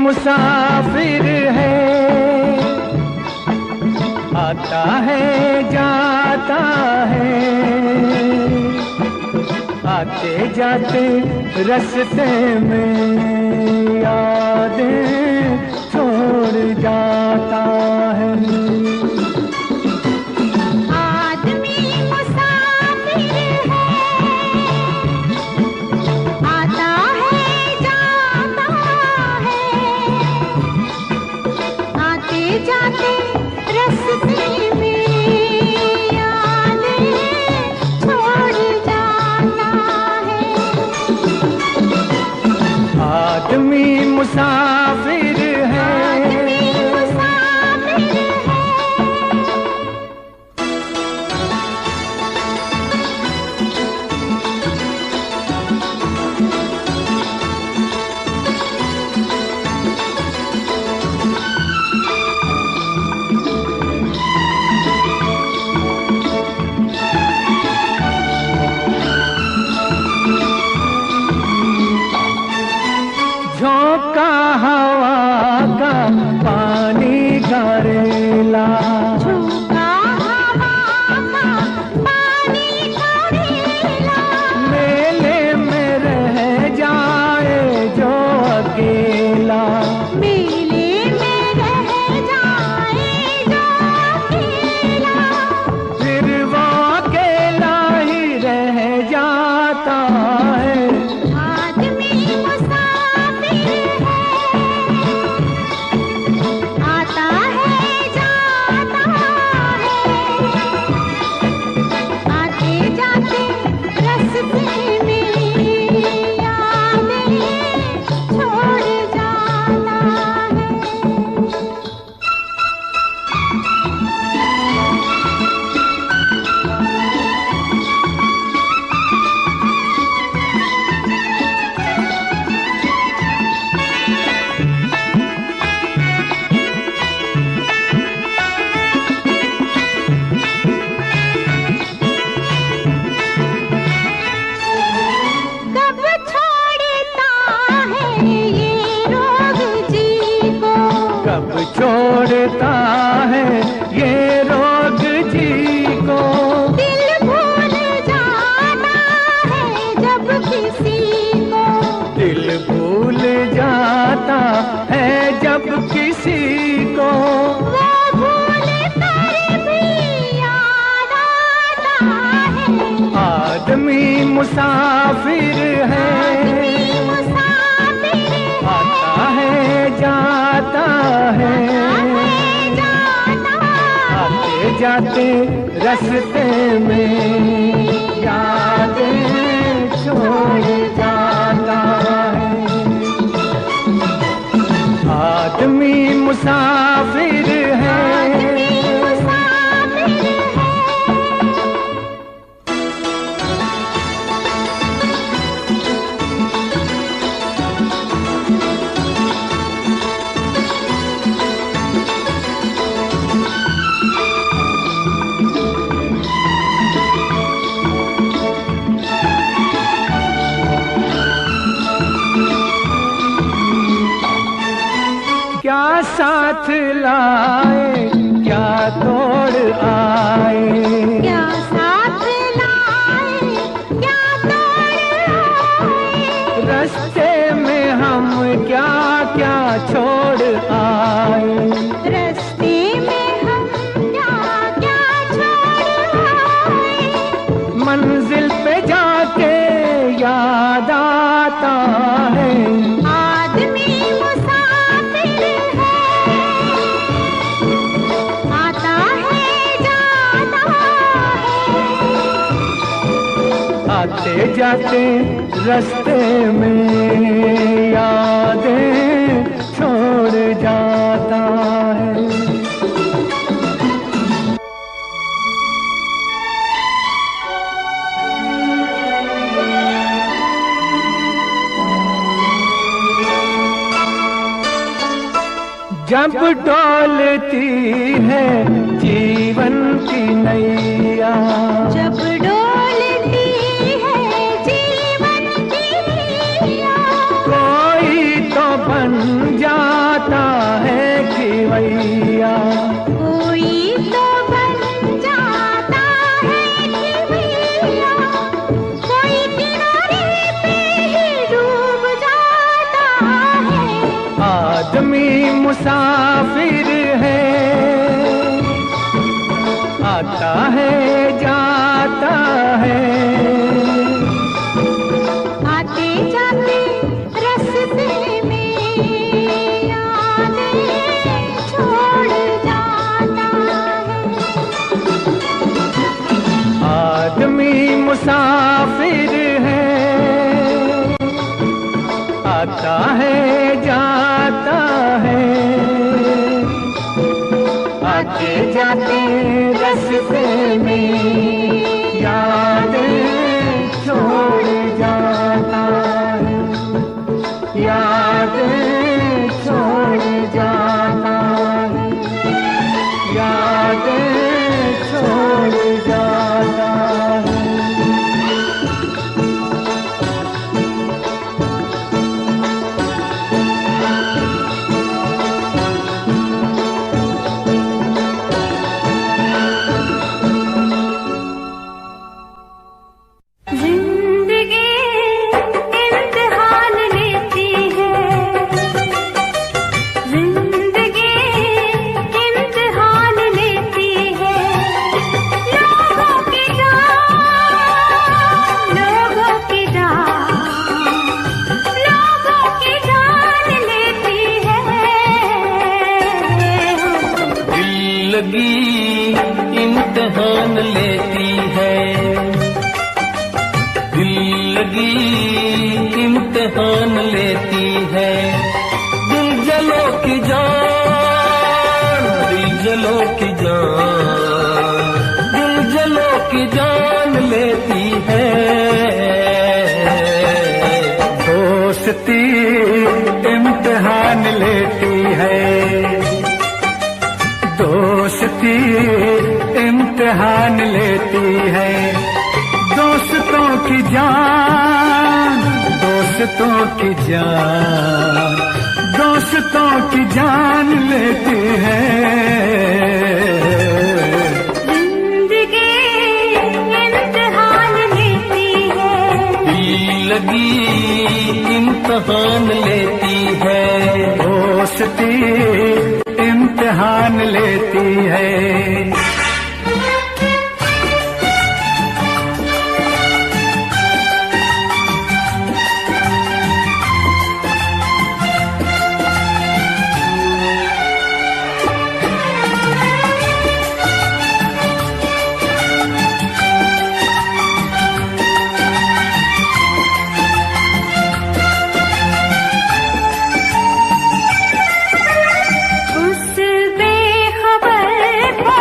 मुसाफिर है, आता है जाता है, आते जाते रास्ते में यादें छोड़ जाता है। आदमी मुसाफिर है, झोंका हवा का पानी का रेला, झोंका हवा का पानी का रेला, मेले में रह जाए जो अकेला, मेले में रह जाए जो अकेला, फिर वो अकेला ही रह जाता है। आदमी मुसाफिर है, आता है जाता है, आते जाते रास्ते में यादें छोड़ जाता है। कब छोड़ता है ये रोग जी को, कब छोड़ता है ये रोग जी को, दिल भूल जाना है जब किसी को, दिल भूल जाता है जब किसी को, वो भूल कर भी याद आता है। आदमी मुसाफिर है, आदमी मुसाफिर आता है जाता है, आते जाते रास्ते में यादें छोड़ जाता है। आदमी मुसाफिर है, क्या साथ लाए क्या तोड़ आए, क्या साथ लाए क्या तोड़ आए, रास्ते में हम क्या क्या छोड़ आए, रास्ते में हम क्या क्या छोड़ आए, मंजिल पे जाके याद आता है। आदमी मुसाफिर है, आता है जाता है, आते जाते रास्ते में यादें छोड़ जाता है। जब डोलती है जीवन की नैया, जब डोलती है जीवन की नैया, कोई तो बन जा मुसाफिर है, आता है जाता है, आते जाते रास्ते में यादें छोड़ जाता है। आदमी मुसाफिर है, आता है जाता है, आते जाते रास्ते में यादें छोड़ जाता है, यादें छोड़ जाता है, यादें छोड़ जाता है। जिंदगी इम्तिहान लेती है, जिंदगी इम्तिहान लेती है। लोगों की जान, लोगों की जान, लोगों की जान लेती है। जिंदगी इम्तिहान लेती है, जिंदगी इम्तिहान लेती है। दिल जलो की जान, दिल जलो की जान, दिल जलो की जान लेती है। दोस्ती इम्तिहान लेती है, दोस्ती इम्तिहान लेती है। दोस्तों की जान, दोस्तों की जान, दोस्तों की जान लेती है। जिंदगी इम्तिहान लेती है, जिंदगी इम्तिहान लेती है। दोस्ती इम्तिहान लेती है। उस बेखबर को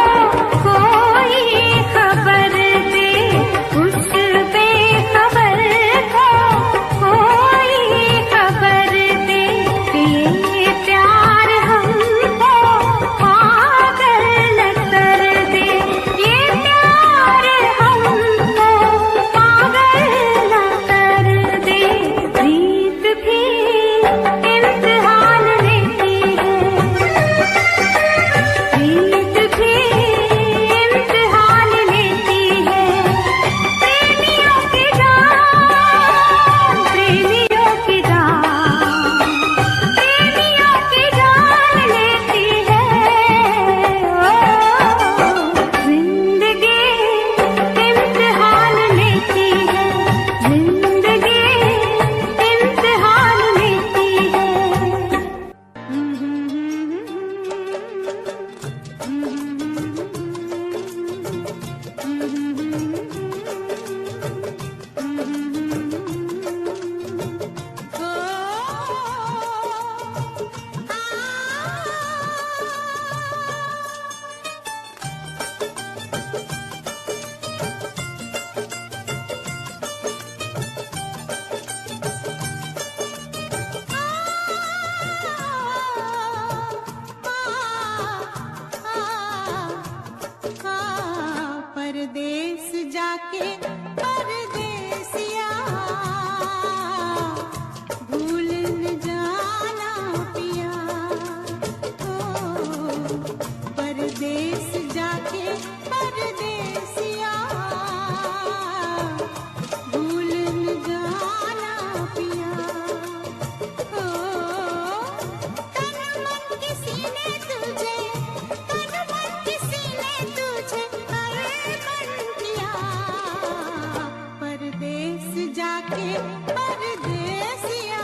जाके परदेसिया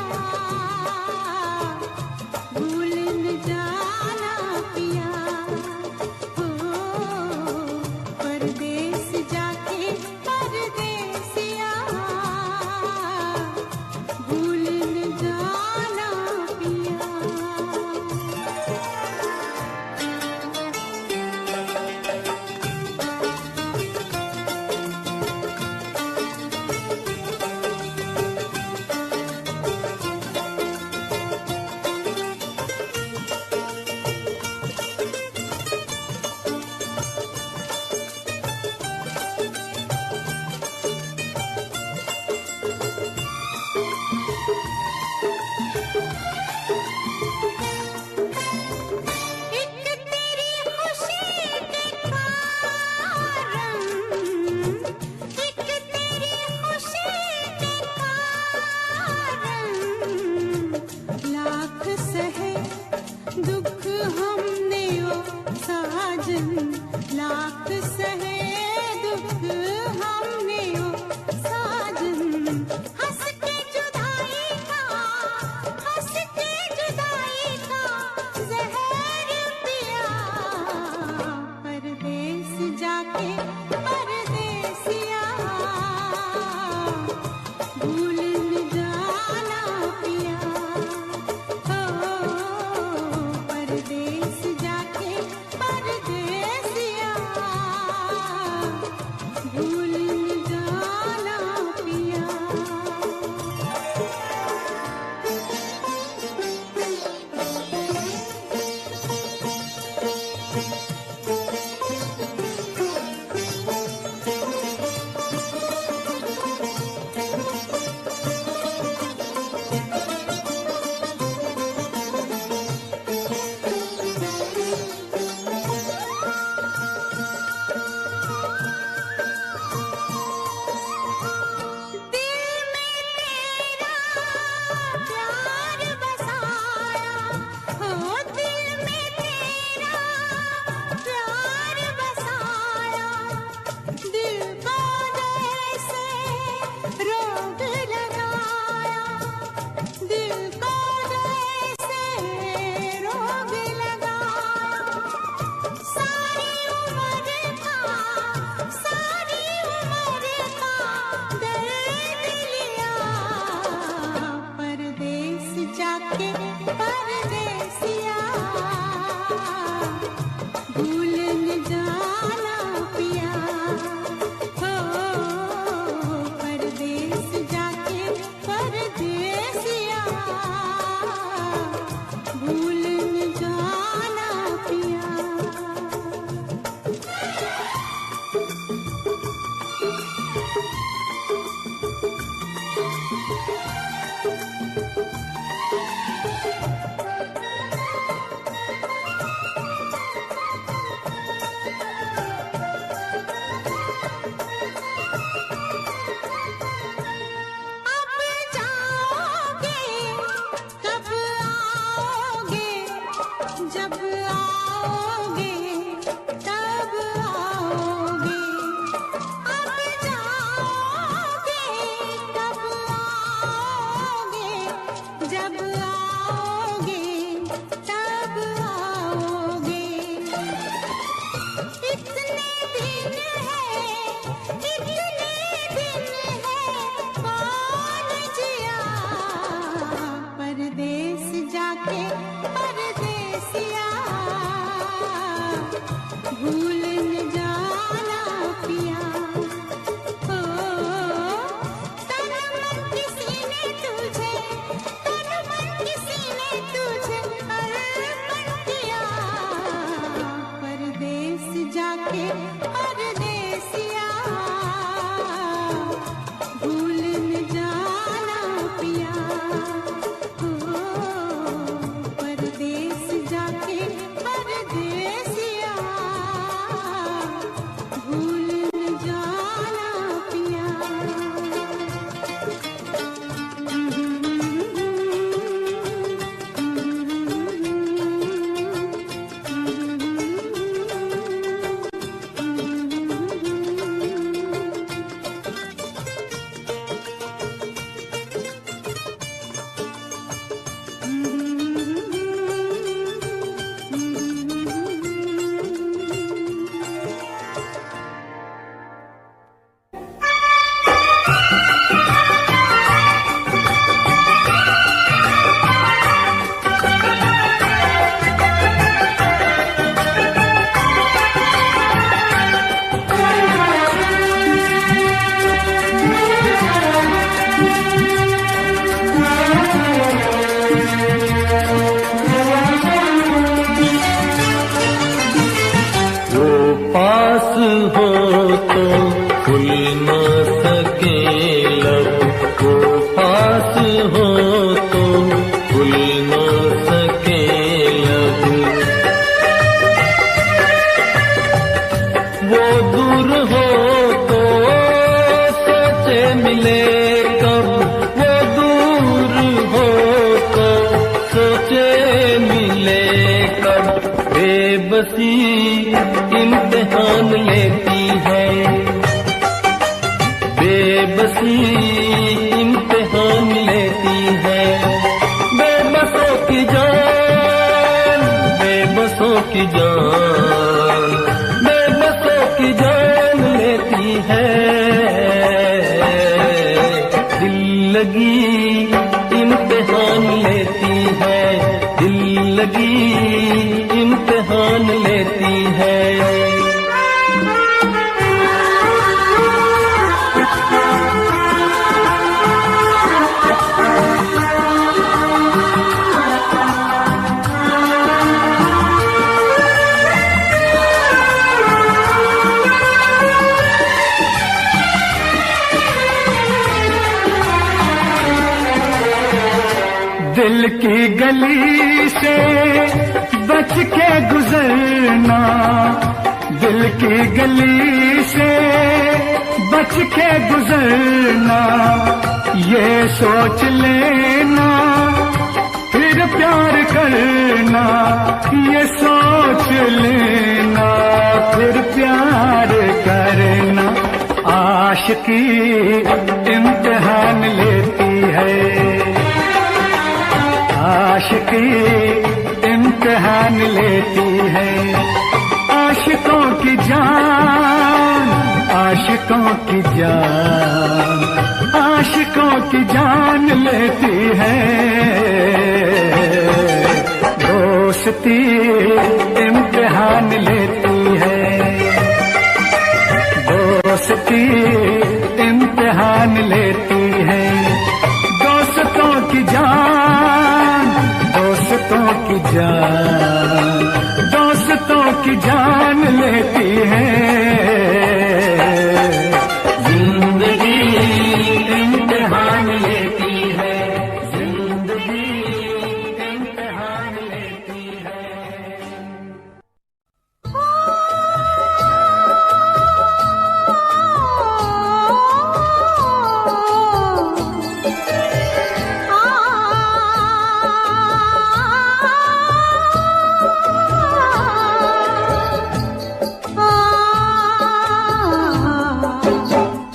भूल न जाना पिया हो, परदेस जाके परदेसिया भूल न जाना पिया। की इम्तिहान लेती है। बेबसों की जान, बेबसों की जान, बेबसों की जान लेती है। दिल लगी इम्तिहान लेती है, दिल लगी इम्तिहान लेती है। दिल की गली से बच के गुजरना, दिल की गली से बच के गुजरना, ये सोच लेना फिर प्यार करना, ये सोच लेना फिर प्यार करना। आशिकी इम्तिहान लेती है, आशिकी इम्तिहान लेती है। आशिकों की जान, आशिकों की जान, आशिकों की जान लेती है। दोस्ती इम्तिहान लेती है, दोस्ती इम्तिहान लेती है। दोस्तों की जान, दोस्तों की जान, दोस्तों की जान लेती है। जिंदगी इम्तिहान लेती है, जिंदगी इम्तिहान लेती है।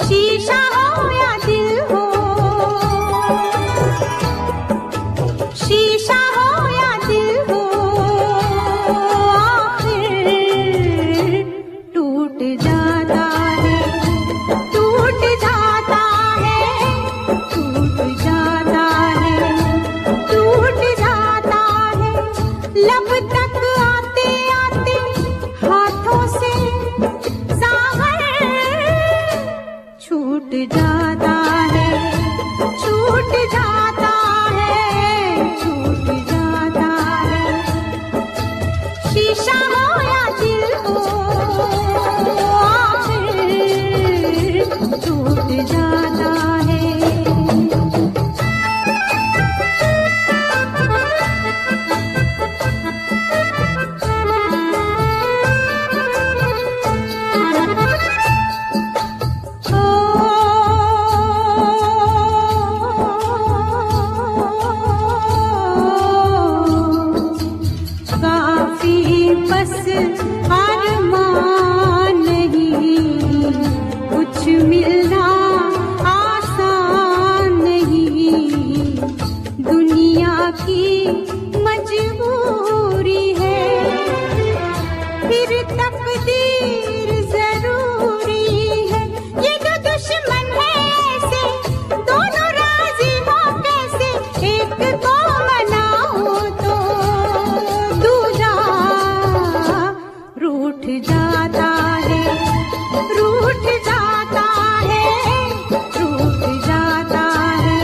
शीशा हो या दिल हो, शीशा हो या दिल हो, आखिर टूट जाता है, टूट जाता है, टूट जाता है, टूट जाता है। लब तक आते आते हाथों से सागर छूट जाता है, छूट जाता है, छूट जाता है। शीशा हो या दिल हो, आखिर छूट जाता है। काफी बस अरमान नहीं, कुछ मिलना आसान नहीं, दुनिया की मजबूरी है, फिर तकदीर जरूरी है। ये दो दुश्मन है ऐसे, दोनों राजी हो कैसे, एक को मनाओ तो दूजा रूठ जाता है, रूठ जाता है, रूठ जाता है।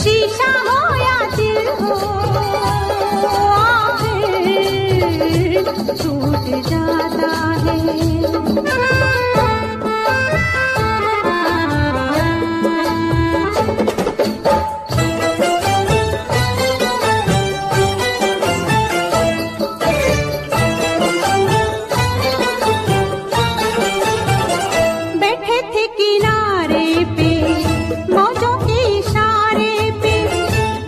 शीशा हो या दिल हो, आखिर टूट जाता है। बैठे थे किनारे पे मौजों के इशारे पे,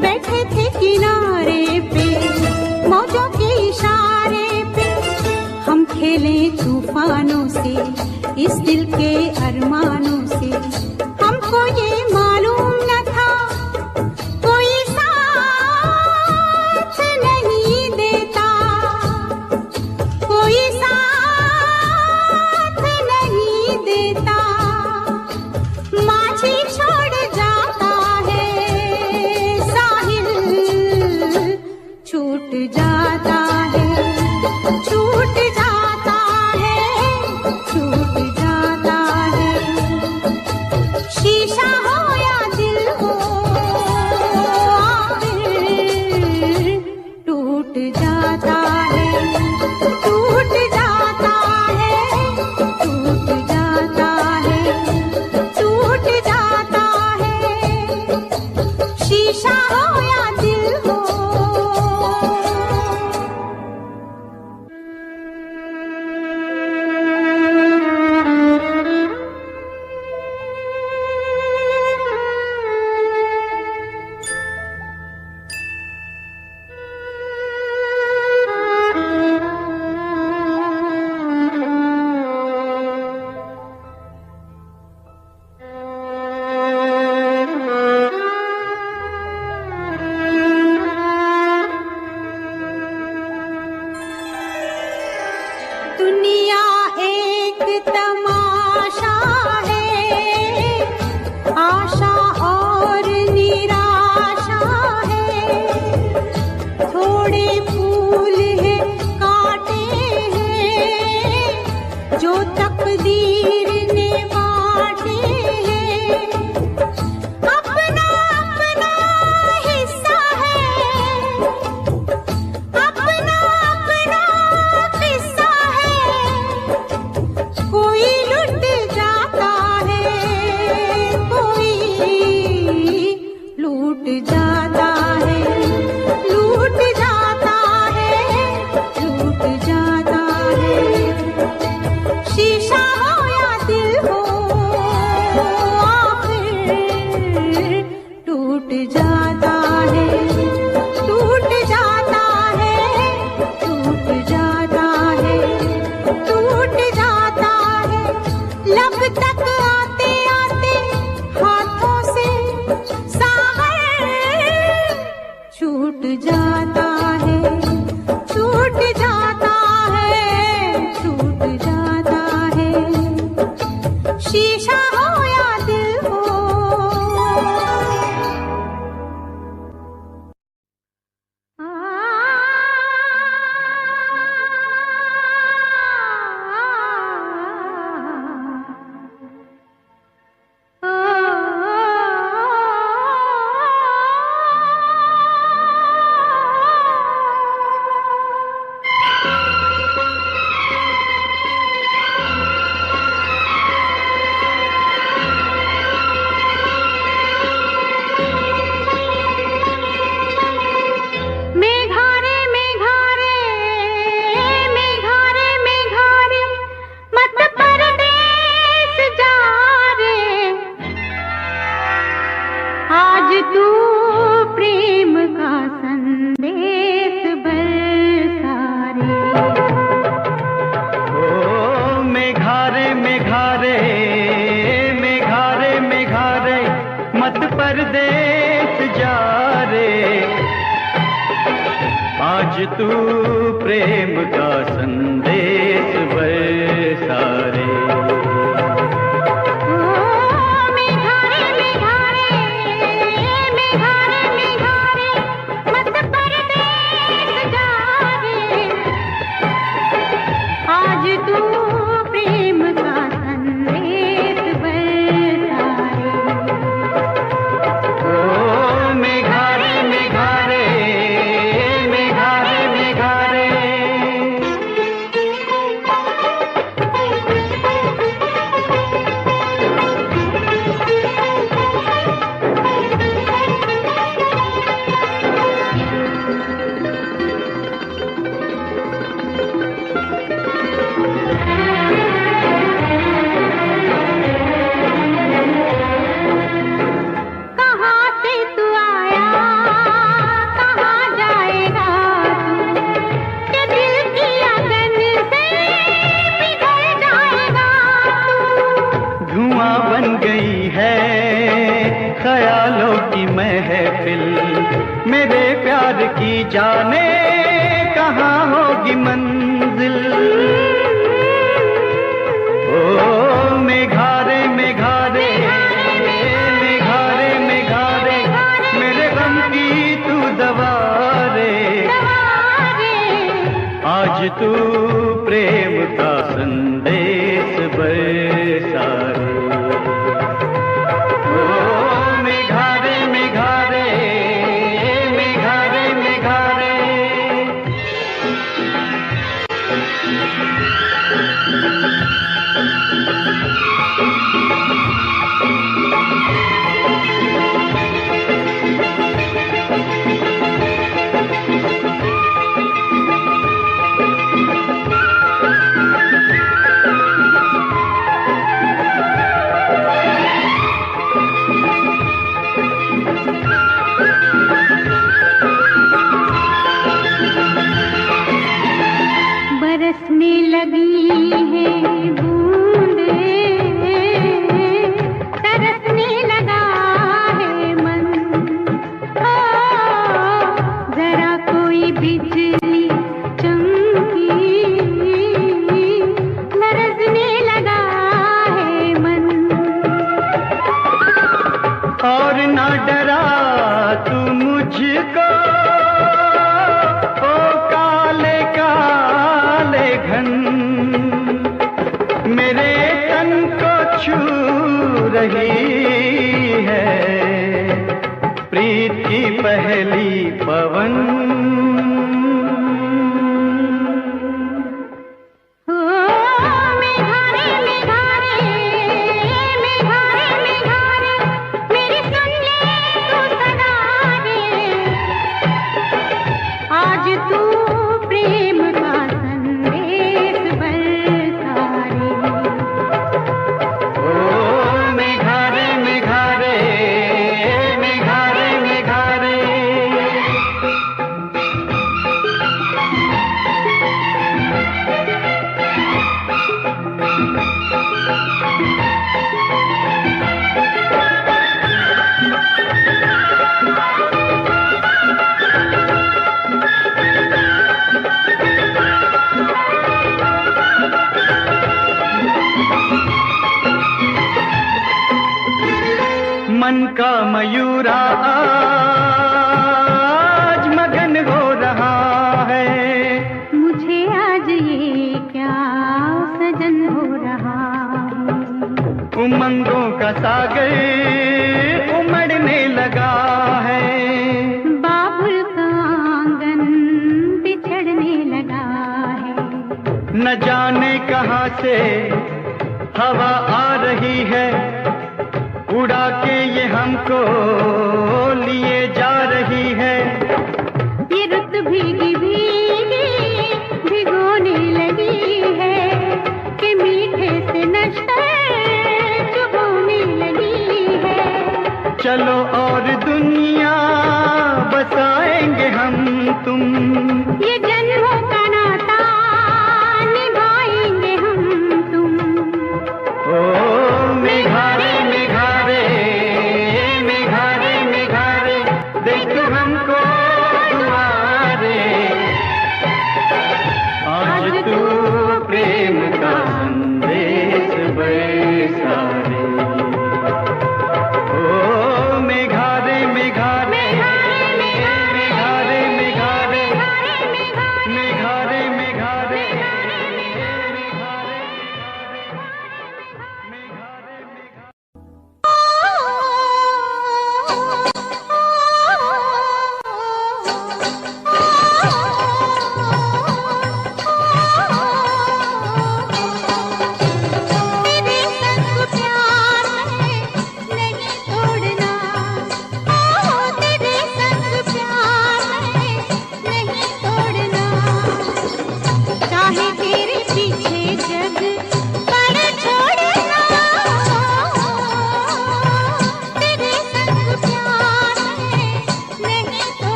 बैठे थे किनारे पे मौजों के इशारे पे, हम खेल साक्षी छोड़ जाता है, साहिल छूट जाता है, छूट जाता है, छूट जाता है। शीशा हो या दिल हो, आखिर टूट जाता है, टूट जाता है, टूट जाता है, टूट जाता है। शीशा हो या दिल हो। दुनिया एक तमाशा है, आशा और निराशा है। थोड़े फूल है, कांटे हैं, जो तकदीर ने बांटे हैं। अपना अपना हिस्सा है, अपना अपना किस्सा है। कोई लुट जाता है, कोई लूट जाता है, लूट जाता है, लूट जाता है। शीशा हो या दिल हो, आखिर टूट जाता है, टूट जाता है, टूट जाता है, टूट जाता है। लब तक आते आते हाथों से सागर छूट जाता है, छूट जाता है, छूट जाता है। शीशा हो या दिल हो। मेघारे मेघारे मेघारे मेघारे मत परदेस जा रे। आज तू प्रेम का संदेश बरसा रे। ओ मेघारे मेघारे मेघारे मेघारे मत परदेस जा रे। आज तू प्रेम का संदेश बरसा रे। ओ मेघारे मेघारे मेघारे मेघारे मत परदेस जा रे। आज तू प्रेम का संदेश बरसा रे। ओ मेघारे मेघारे मेघारे मेघारे कहाँ से तू आया, कहाँ जाएगा तू, कि दिल की अगन से पिघल जाएगा तू। धुआं बन गई है ख्यालों की महफिल। मेरे प्यार की जाने कहाँ होगी मंजिल। ओ मेघारे मेघारे और ना डरा तू मुझको, ओ काले काले घन मेरे तन को छू रही है प्रीत की पहली पवन। मन का मयूरा आज मगन हो रहा है, मुझे आज ये क्या सजन हो रहा है। उमंगों का सागर उमड़ने लगा है, बाबुल का आंगन बिछड़ने लगा है। न जाने कहां से हवा आ रही है, उड़ा के ये हमको लिए जा रही है। ये रुत भीगी भीगी भिगोने लगी है कि मीठे से नशे चुभोने लगी है। चलो और दुनिया बसाएंगे हम तुम, ये जन्मों का नाता निभाएंगे हम तुम। ओ मेघारे मेघारे मेघारे मेघारे देख हमको दुआरे, आज तू प्रेम का संदेश बरसा रे। ओ मेघारे मेघारे मेघारे मेघारे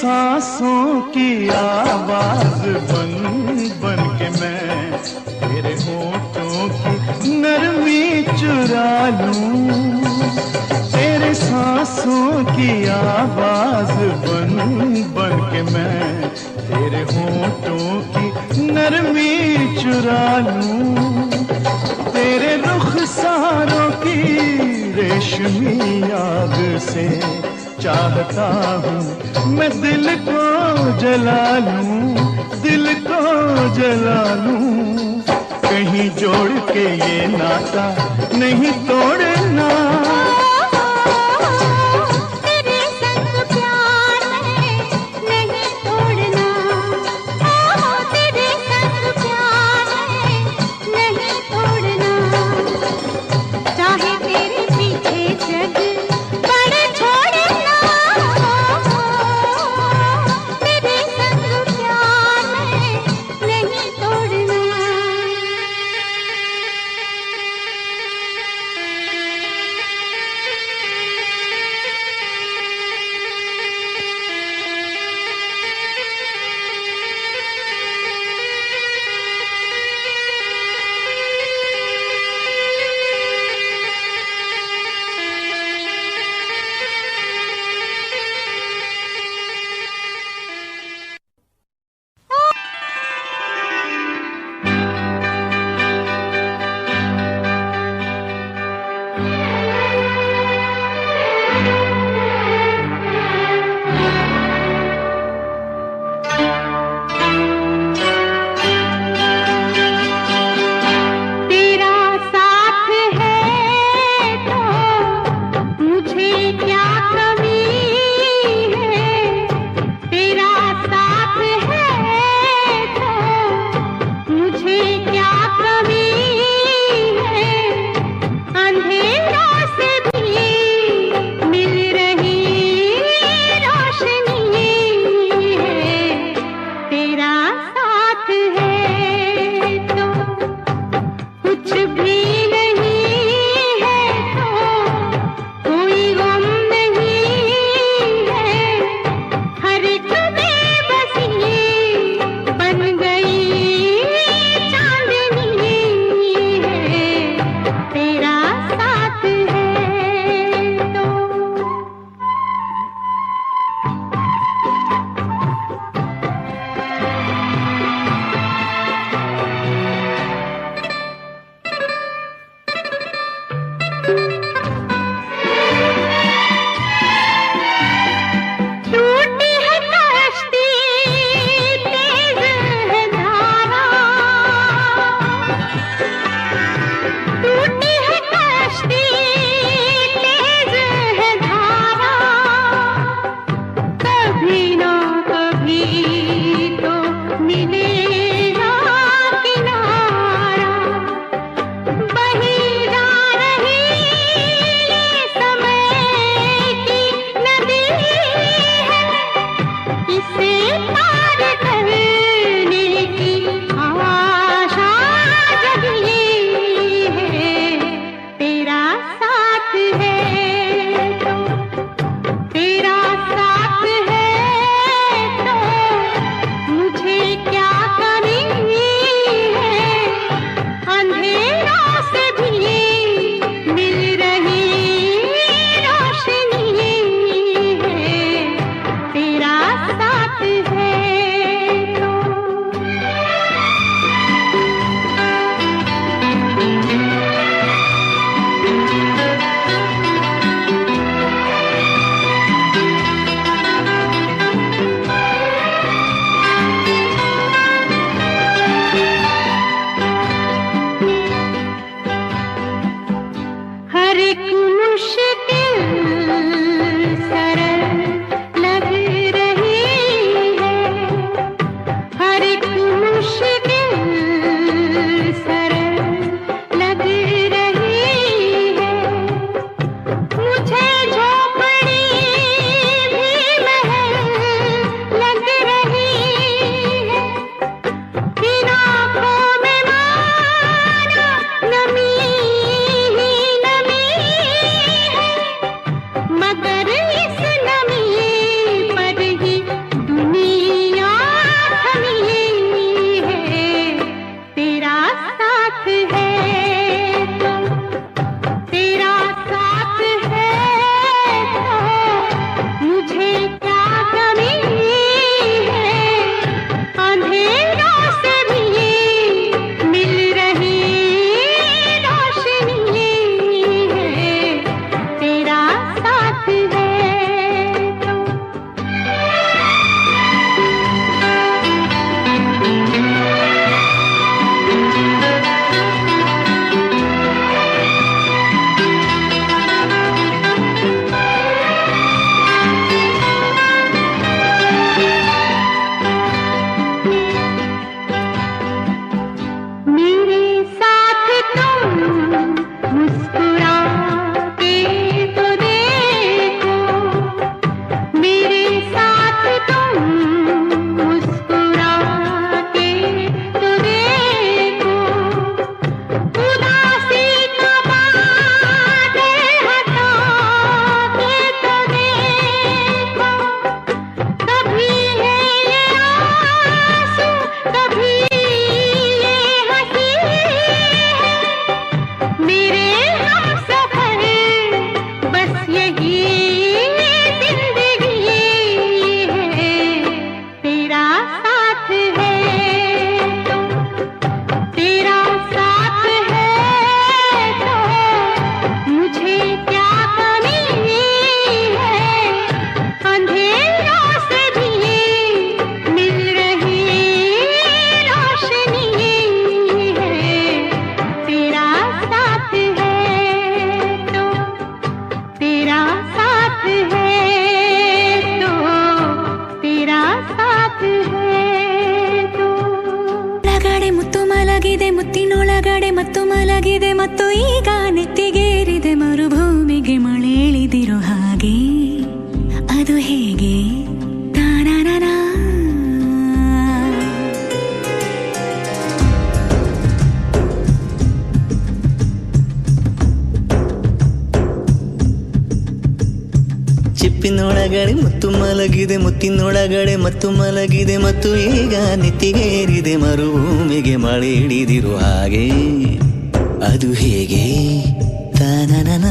सांसों की आवाज बन बन के मैं तेरे होठों की नरमी चुरा लूं, तेरे सांसों की आवाज बन बन के मैं तेरे होठों की नरमी चुरा लूं, तेरे रुखसारों की रेशमी आग से चाहता हूँ मैं दिल को जला लूं, दिल को जला लूं, कहीं जोड़ के ये नाता नहीं तोड़ना। तेरे संग प्यार में नहीं तोड़ना, तेरे संग प्यार में नहीं तोड़ना, चाहे तेरे पीछे जग बड़े छोड़ना, तेरे संग प्यार में नहीं तोड़ना। ಮಲಗಿದೆ ಮತ್ತು ಈಗ ನೆತ್ತಿಗೇರಿದೆ ಮರುಭೂಮಿಗೆ ಮಳೆ ಇಳಿದಿರೋ ಹಾಗೆ ಅದು ಹೇಗೆ ತಾನಾನಾ ಚಿಪ್ಪಿನೊಳಗಡೆ ಮುತ್ತು ಮಲಗಿದೆ ಮುತ್ತಿನೊಳಗಡೆ ಮತ್ತು ಮಲಗಿದೆ ಮತ್ತು ಈಗ ನೆತ್ತಿಗೇರಿದೆ ಮರುಭೂಮಿಗೆ ಮಳೆ ಹಿಡಿದಿರುವ ಹಾಗೆ ಅದು ಹೇಗೆ ತಾನನನ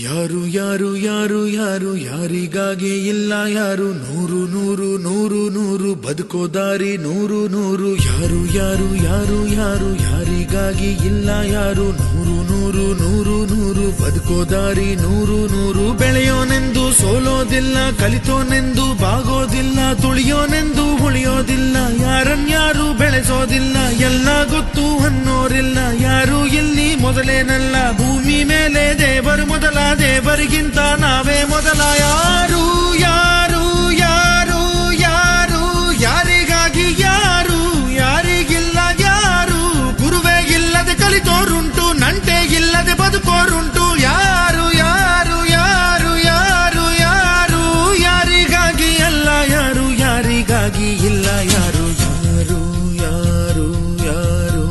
ಯಾರು ಯಾರು ಯಾರು ಯಾರು ಯಾರಿಗಾಗಿ ಇಲ್ಲ ಯಾರು ನೂರು ನೂರು ನೂರು ನೂರು ಬದುಕೋ ದಾರಿ ನೂರು ನೂರು ಯಾರು ಯಾರು ಯಾರು ಯಾರು ಯಾರಿಗಾಗಿ ಇಲ್ಲ ಯಾರು ನೂರು ನೂರು ನೂರು ನೂರು ಬದುಕೋ ದಾರಿ ನೂರು ನೂರು ಬೆಳೆಯೋನೆಂದು ಸೋಲೋದಿಲ್ಲ ಕಲಿತೋನೆಂದು ಬಾಗೋದಿಲ್ಲ ತುಳಿಯೋನೆಂದು ಉಳಿಯೋದಿಲ್ಲ ಯಾರನ್ಯಾರು ಬೆಳೆಸೋದಿಲ್ಲ ಎಲ್ಲ ಗೊತ್ತು ಅನ್ನೋರಿಲ್ಲ ಯಾರು ಇಲ್ಲಿ ಮೊದಲೇನಲ್ಲ ಭೂಮಿ ಮೇಲೆ ದೇವರು ಮೊದಲ ದೇವರಿಗಿಂತ ನಾವೇ ಮೊದಲ ಯಾರು ಯಾರು ಯಾರು ಯಾರು ಯಾರಿಗಾಗಿ ಯಾರು ಯಾರಿಗಿಲ್ಲ ಯಾರು ಗುರುವೇ ಇಲ್ಲದೆ ಕಲಿತೋರುಂಟು ನಂಟೆ ಇಲ್ಲದೆ ಬದುಕೋರುಂಟು ಯಾರು ಯಾರು ಯಾರು ಯಾರು ಯಾರು ಯಾರಿಗಾಗಿ ಅಲ್ಲ ಯಾರು ಯಾರಿಗಾಗಿ ಇಲ್ಲ ಯಾರು ಯಾರು ಯಾರು ಯಾರು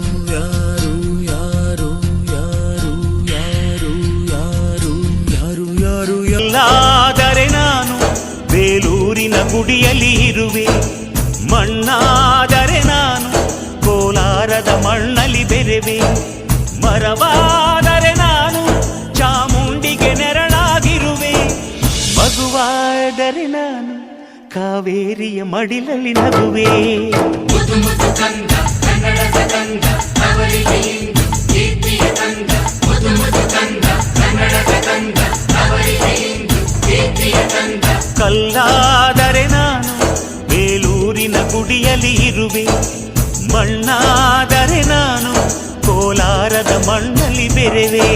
ಯಾರು ಯಾರು ಯಾರು ಯಾರು ಯಾರು ಯಾರು ಯಾರು ಎಲ್ಲಾದರೆ ನಾನು ಬೇಲೂರಿನ ಗುಡಿಯಲ್ಲಿ ಇರುವೆ ಮಣ್ಣಾದರೆ ನಾನು ಕೋಲಾರದ ಮಣ್ಣಲ್ಲಿ ಬೆರೆವೆ ಮರವಾದರೆ ನಾನು ಚಾಮುಂಡಿಗೆ ನೆರಳಾಗಿರುವೆ ಮಗುವಾದರೆ ನಾನು ಕಾವೇರಿಯ ಮಡಿಲಲ್ಲಿ ನಗುವೆ ಕಲ್ಲಾದರೆ ನಾನು ಬೇಲೂರಿನ ಗುಡಿಯಲ್ಲಿ ಇರುವೆ ಮಣ್ಣಾದರೆ ನಾನು ಕೋಲಾರದ ಮಣ್ಣಲ್ಲಿ ಬೆರೆವೆ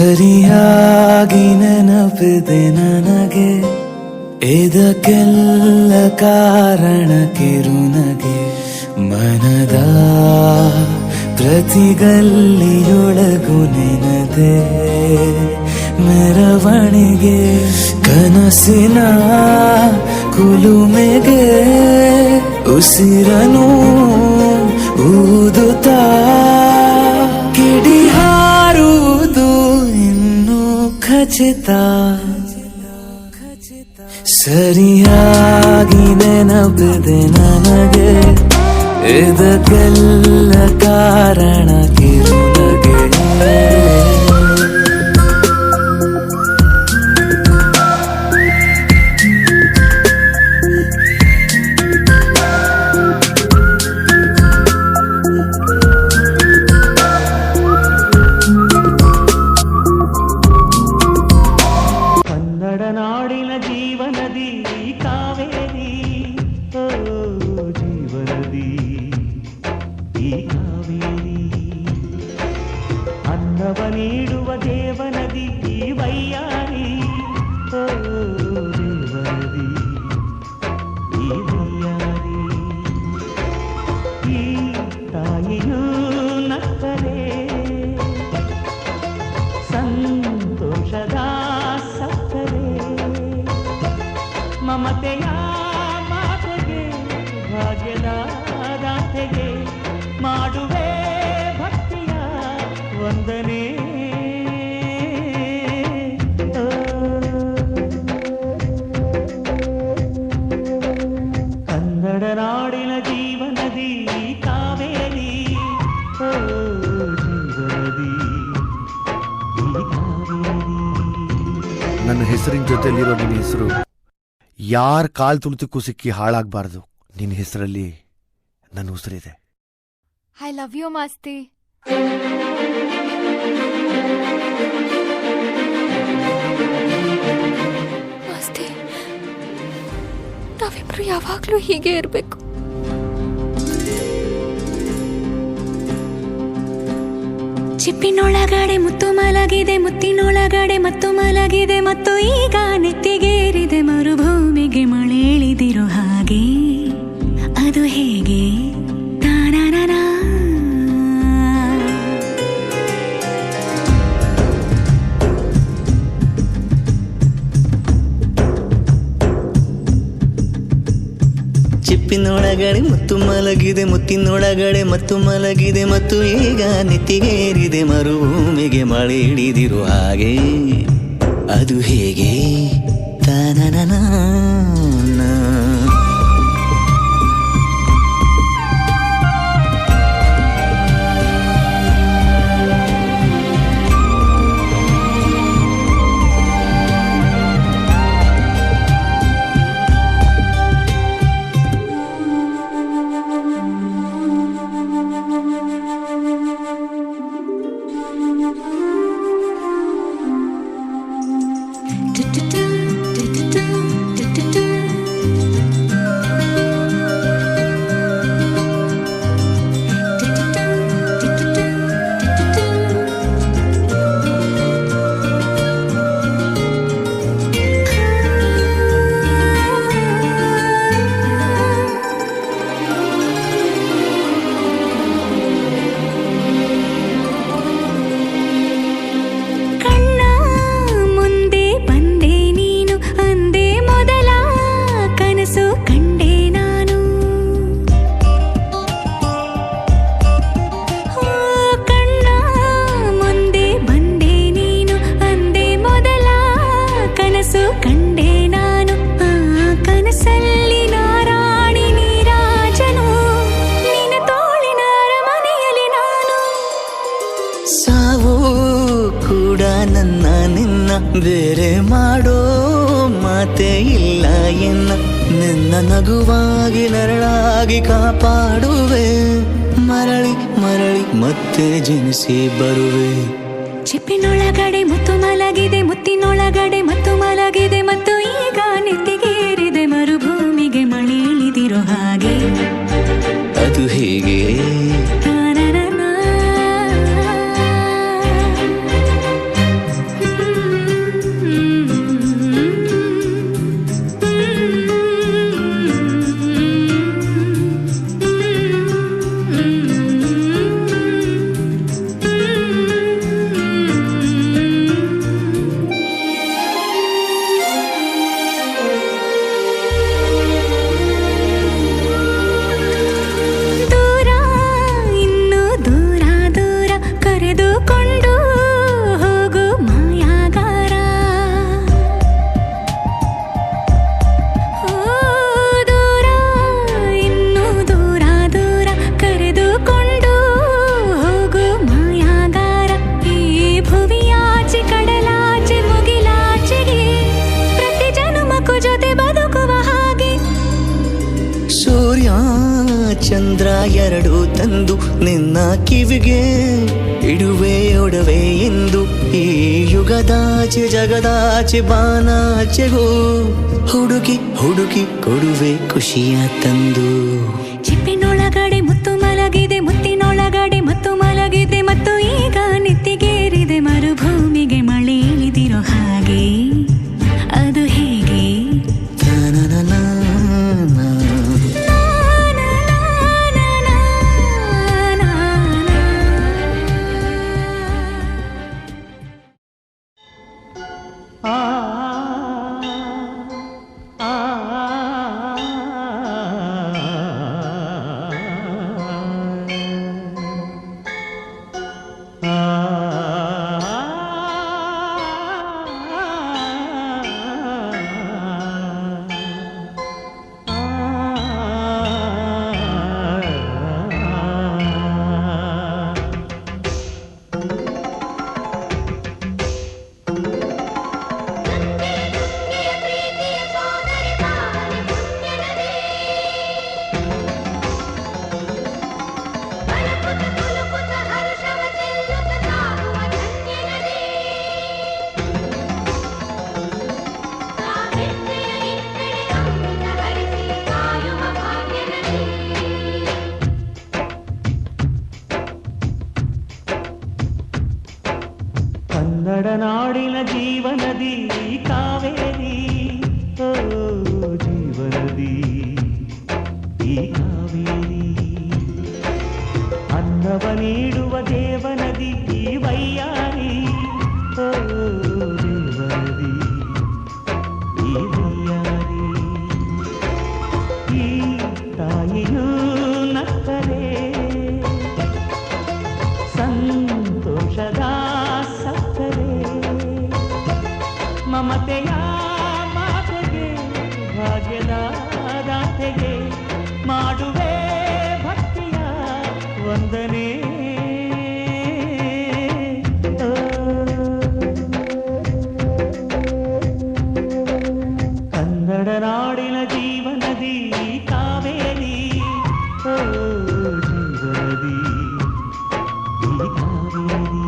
ಸರಿಯಾಗಿ ನೆನಪಿದೆ ನನಗೆ ಇದಕ್ಕೆಲ್ಲ ಕಾರಣ ಕಿರುನಗೆ ಮನದ ಪ್ರತಿಗಲ್ಲಿಯೊಳಗು ನೆನದೆ ಮೆರವಣಿಗೆ ಕನಸಿನ ಕುಲುಮೆಗೆ ಉಸಿರನು ಊದುತ್ತಾ ಕಿಡಿ ಹಾರುವುದು ಇನ್ನು ಖಚಿತ ಸರಿಯಾಗಿ ನೆನಪಿದೆ ನನಗೆ ಇದಕ್ಕೆಲ್ಲ ಕಾರಣ ಕಿರುನಗೆ ನಾಡಿನ ಜೀವನದಿ ಕಾವೇರಿ ಓ ಜೀವನದಿ ಈ ಕಾವೇರಿ ಅನ್ನವ ನೀಡುವ ದೇವನದಿ ಈ ವೈಯಾರಿ ಓ ದೇವನದಿ ಈ ವೈಯಾರಿ ಈ ತಾಯಿಯೂ ನಕ್ಕರೆ ಸಂತೋಷದ ಮಮತೆಯ ಮಾತೆಗೆ ಭಾಗ್ಯದ ದಾತೆಗೆ ಮಾಡುವೆ ಭಕ್ತಿಯ ವಂದನೆ ಕನ್ನಡ ನಾಡಿನ ಜೀವನದಿ ಕಾವೇರಿ ಓ ಜೀವನದಿ ಹೆಸರಿನ ಜೊತೆಲಿರೋ ನಿನ್ನ ಹೆಸರು ಯಾರ ಕಾಲ್ ತುಳಿತಕ್ಕೂ ಸಿಕ್ಕಿ ಹಾಳಾಗಬಾರ್ದು. ನಿನ್ನ ಹೆಸರಲ್ಲಿ ನನ್ನ ಉಸಿರಿದೆ. I love you Masti. Masti, ನಾವಿಬ್ರು ಯಾವಾಗ್ಲೂ ಹೀಗೆ ಇರ್ಬೇಕು. ಚಿಪ್ಪಿನೊಳಗಡೆ ಮುತ್ತು ಮಲಗಿದೆ, ಮುತ್ತಿನೊಳಗಡೆ ಮತ್ತು ಮಲಗಿದೆ, ಮತ್ತು ಈಗ ನೆತ್ತಿಗೇರಿದೆ ಮರುಭೂಮಿಗೆ ಮಳೆ ಇಳಿದಿರೋ ಹಾಗೆ. ಅದು ಹೇಗೆ? ತಾನಾನಾ ಚಿಪ್ಪಿನೊಳಗಡೆ ಮುತ್ತು ಮಲಗಿದೆ, ಮುತ್ತಿನೊಳಗಡೆ ಮತ್ತು ಮಲಗಿದೆ, ಮತ್ತು ಈಗ ನೆತ್ತಿಗೇರಿದೆ ಮರುಭೂಮಿಗೆ ಮಳೆ ಹಿಡಿದಿರೋ ಹಾಗೆ. ಅದು ಹೇಗೆ? ತಾನನನಾ ಬೇರೆ ಮಾಡೋ ಮಾತೆ ಇಲ್ಲ ಎನ್ನ. ನಿನ್ನ ನಗುವಾಗಿ ನರಳಾಗಿ ಕಾಪಾಡುವೆ, ಮರಳಿ ಮರಳಿ ಮತ್ತೆ ಜನಿಸಿ ಬರುವೆ. ಚಿಪ್ಪಿನೊಳಗಡೆ ಮುತ್ತು ಮಲಗಿದೆ, ಮುತ್ತಿನೊಳಗಡೆ ಮತ್ತು ಮಲಗಿದೆ, ಮತ್ತು ಈಗ ನೆತ್ತಿಗೇರಿದೆ ಮರುಭೂಮಿಗೆ ಮಳೆ ಇಳಿದಿರೋ ಹಾಗೆ. ಅದು ಹೇಗೆ? ಚಂದ್ರ ಎರಡು ತಂದು ನಿನ್ನ ಕಿವಿಗೆ ಇಡುವೆ ಒಡವೆ ಎಂದು. ಈ ಯುಗದಾಚೆ ಜಗದಾಚೆ ಬಾನಾಚೆಗೂ ಹುಡುಕಿ ಹುಡುಕಿ ಕೊಡುವೆ ಖುಷಿಯ ತಂದು. ಚಿಪ್ಪಿನೊಳಗಡೆ ಮುತ್ತು ಮಲಗಿದೆ, ಮುತ್ತಿನೊಳಗಡೆ ಮತ್ತು ಮಲಗಿದೆ, ಮತ್ತು ಈಗ ನೆತ್ತಿಗೇರಿದೆ ಮರುಭೂಮಿಗೆ ಮಳೆ ಇಳಿದಿರೋ ಹಾಗೆ. ಅದು ಹೇಗೆ? ನದಿ ಕಾವೇರಿ ಓ ಜೀವನದಿ ಈ ಕಾವೇರಿ ಅನ್ನವ ನೀಡುವ ದೇವನದಿ ಈ ವೈಯಾರಿ ಓ ದೇವನದಿ ಈ ವೈಯಾರಿ ಈ ತಾಯಿಯೂ ನಕ್ಕರೆ ಸಂತೋಷದ ಸಕ್ಕರೆ ಮಮತೆಯ ಮಾತೆಗೆ ಭಾಗ್ಯದ ದಾತೆಗೆ ಮಾಡುವೆ ಭಕ್ತಿಯ ವಂದನೆ ಕನ್ನಡ ನಾಡಿನ ಜೀವನದಿ ಕಾವೇರಿ ಓ ಜೀವನದಿ ಈ ಕಾವೇರಿ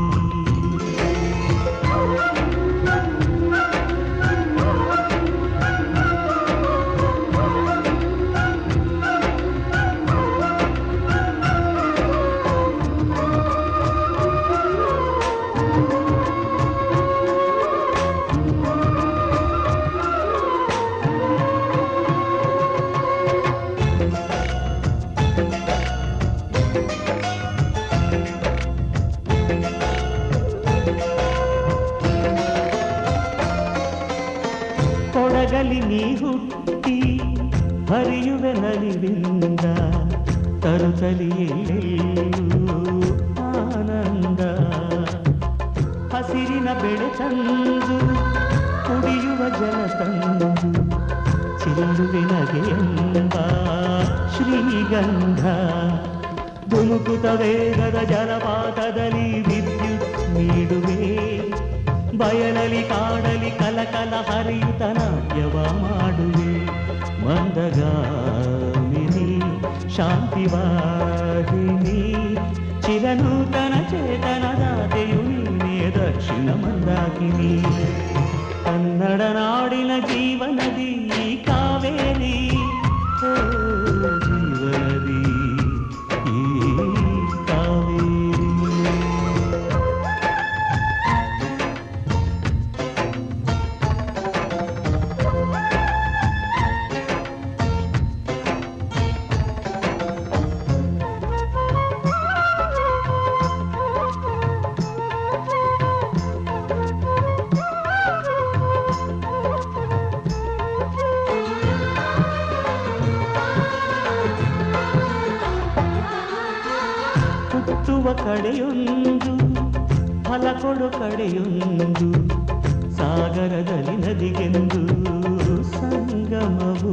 ಕೊಡಗಲಿ ನೀ ಹುಟ್ಟಿ ಹರಿಯುವೆ ನಲಿವಿಂದ ತರುತ್ತಲಿಯೆಲ್ಲೂ ಆನಂದ ಹಸಿರಿನ ಬೆಳೆ ತಂದು ಕುಡಿಯುವ ಜಲ ತಂದು ಚಿರುಳುವಿನಗೆ ಎಂಬ ಶ್ರೀಗಂಧ ಧುಮುಕುತ ವೇಗದ ಜಲಪಾತದಲ್ಲಿ ವಿದ್ಯುತ್ ನೀಡುವೆ ಬಯಲಲಿ ಕಾಡಲಿ ಕಲಕಲ ಹರಿಯುತ ನಾಟ್ಯವ ಮಾಡುವೆ ಮಂದಗಾಮಿನಿ ಶಾಂತಿವಾಹಿನಿ ಚಿರನೂತನ ಚೇತನದಾತೆಯು ನೀನೇ ದಕ್ಷಿಣ ಮಂದಾಕಿನಿ ಕನ್ನಡ ನಾಡಿನ ಜೀವನದಿ ಕಾವೇರಿ ಓ ಜೀವನದಿ ಈ ಕಾವೇರಿ ಹುಟ್ಟುವ ಕಡೆಯೊಂದು ಫಲ ಕೊಡು ಕಡೆಯೊಂದು ಸಾಗರದಲ್ಲಿ ನದಿಗೆಂದು ಸಂಗಮವು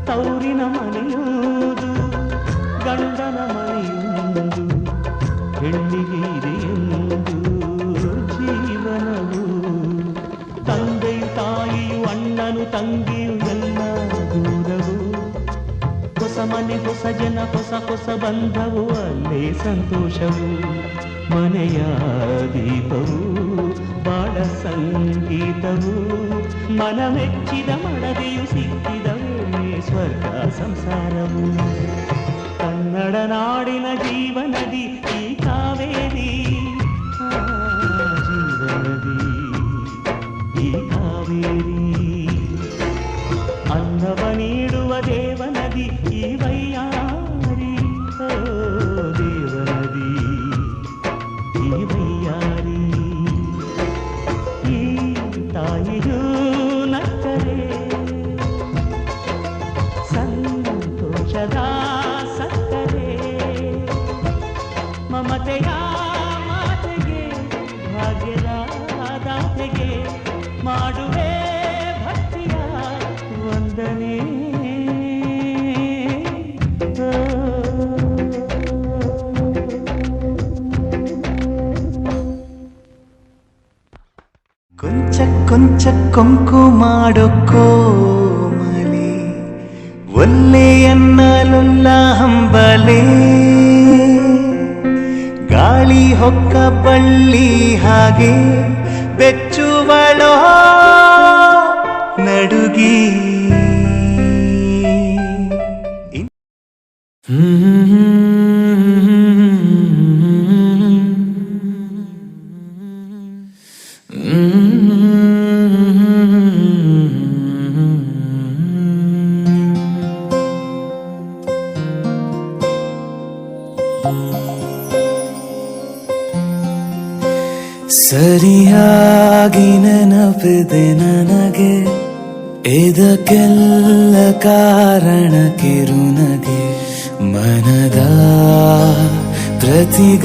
ತೌರಿನ ಮನೆಯುವುದು ಗಂಡನ ಮನೆಯುವುದು ಹೆಣ್ಣಿಗೆ ಇದೆಯೆಂದು ಜೀವನವು ತಂದೆಯು ತಾಯಿಯು ಅಣ್ಣನು ತಂಗಿಯು ಎಲ್ಲ ದೂರವು ಹೊಸ ಮನೆ ಹೊಸ ಜನ ಹೊಸ ಹೊಸ ಬಂಧವು ಅಲ್ಲೇ ಸಂತೋಷವು ಮನೆಯ ದೀಪವು ಬಾಳ ಸಂಗೀತವು ಮನ ಮೆಚ್ಚಿದ ಮಡದೆಯು ಸಿಕ್ಕಿದ ವೇಳೆ ಸ್ವರ್ಗ ಸಂಸಾರವು ಕನ್ನಡ ನಾಡಿನ ಜೀವನದಿ ಈ ಕಾವೇರಿ ಜೀವನದಿ ಈ ಕಾವೇರಿ ಅನ್ನವ ನೀಡುವ ದೇವನದಿ ಈ ವೈಯಾರಿ ಓ ದೇವನದಿ ಈ ವೈಯಾರಿ ಈ ತಾಯಿಯೂ ನಕ್ಕರೆ ಸಂತೋಷದ ಸಕ್ಕರೆ ಮಮತೆಯ ಮಾತೆಗೆ ಭಾಗ್ಯದ ದಾತೆಗೆ ಮಾಡುವೆ ಭಕ್ತಿಯ ವಂದನೆ ಕೊಂಚ ಕೊಂಚ ಕೊಂಕು ಮಾಡೋ ಕೋಮಲೆ ಒಲ್ಲೆಯನ್ನಲುಲ್ಲ ಹಂಬಲೆ ಗಾಳಿ ಹೊಕ್ಕ ಬಳ್ಳಿ ಹಾಗೆ ಬೆಚ್ಚುವಳೋ ನಡುಗಿ Mm-hmm. ಸರಿಯಾಗಿ ನೆನಪಿದೆ ನನಗೆ ಇದಕ್ಕೆಲ್ಲ ಕಾರಣ ಕಿರುನಗೆ ಮನದ ಪ್ರತಿಗಲ್ಲಿಯೊಳಗು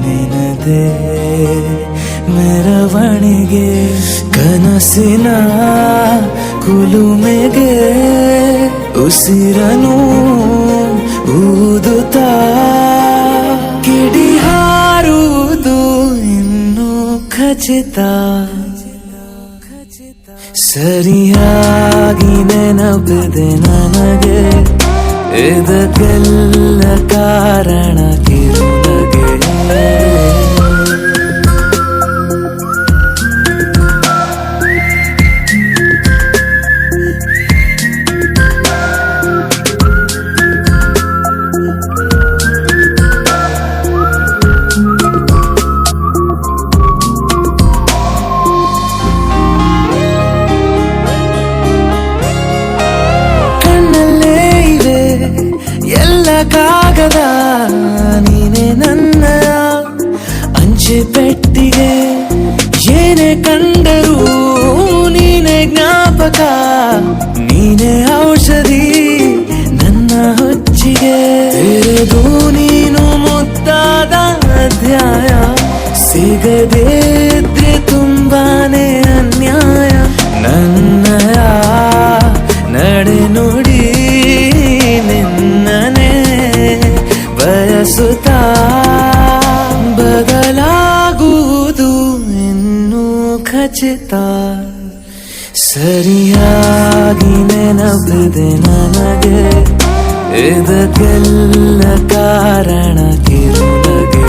ನೆನದೆ ಮೆರವಣಿಗೆ ಕನಸಿನ ಕುಲುಮೆಗೆ ಉಸಿರನು ಊದುತ್ತಾ ಕಿಡಿ ಹಾರುವುದು ಇನ್ನೂ ಖಚಿತ ಸರಿಯಾಗಿ ನೆನಪಿದೆ ನನಗೆ ಇದಕ್ಕೆಲ್ಲ ಕಾರಣ ಕಿರುನಗೆ ಕಾಗದ ನೀನೆ ನನ್ನ ಅಂಚೆ ಪೆಟ್ಟಿಗೆ ಏನೇ ಕಂಡರೂ ನೀನೆ ಜ್ಞಾಪಕ ನೀನೆ ಔಷಧಿ ನನ್ನ ಹುಚ್ಚಿಗೆ ತೆರೆದು ನೀನು ಮುದ್ದಾದ ಅಧ್ಯಾಯ ಸಿಗದೇ ಇದ್ರೆ ತುಂಬಾನೇ ಅನ್ಯಾಯ ನನ್ನಯ ನಡೆ ನುಡಿ ನಿನ್ನನೆ ಬಯಸುತ್ತಾ ಬದಲಾಗುವುದು ಇನ್ನೂ ಖಚಿತ ಸರಿಯಾಗಿ ನೆನಪಿದೆ ನನಗೆ ಇದಕ್ಕೆಲ್ಲ ಕಾರಣ ಕಿರುನಗೆ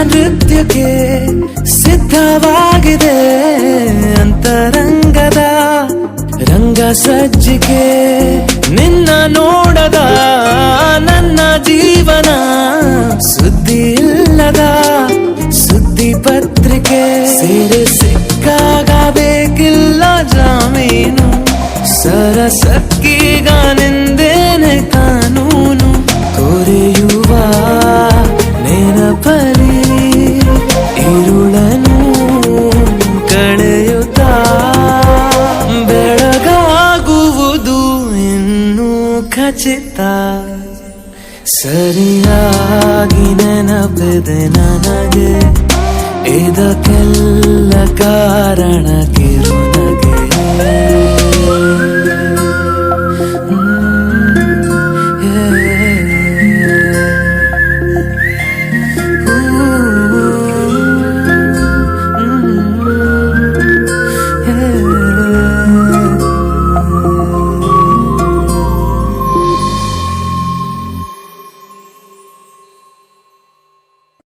ನೃತ್ಯಕ್ಕೆ ಸಿದ್ಧವಾಗಿದೆ ಅಂತರಂಗದ ರಂಗ ಸಜ್ಜಿಕೆ ನಿನ್ನ ನೋಡದ ನನ್ನ ಜೀವನ ಸುದ್ದಿ ಇಲ್ಲದ ಸುದ್ದಿ ಪತ್ರಿಕೆ ಸೇರೆ ಸಿಕ್ಕಾಗ ಬೇಕಿಲ್ಲ ಜಾಮೀನು ಸರಸಕ್ಕೀಗ ನಿಂದೇನೆ ಕಾನೂನು ಕೊರೆಯುವ ನೆನಪಲಿ ഇരുളനു ಕಳೆಯುತ್ತಾ ಬೆಳಗಾಗುವುದು ಇನ್ನೂ ಖಚಿತ ಸರಿಯಾಗಿ ನೆನಪಿದೆ ನನಗೆ ಇದಕ್ಕೆಲ್ಲ ಕಾರಣ ಕಿರುನಗೆ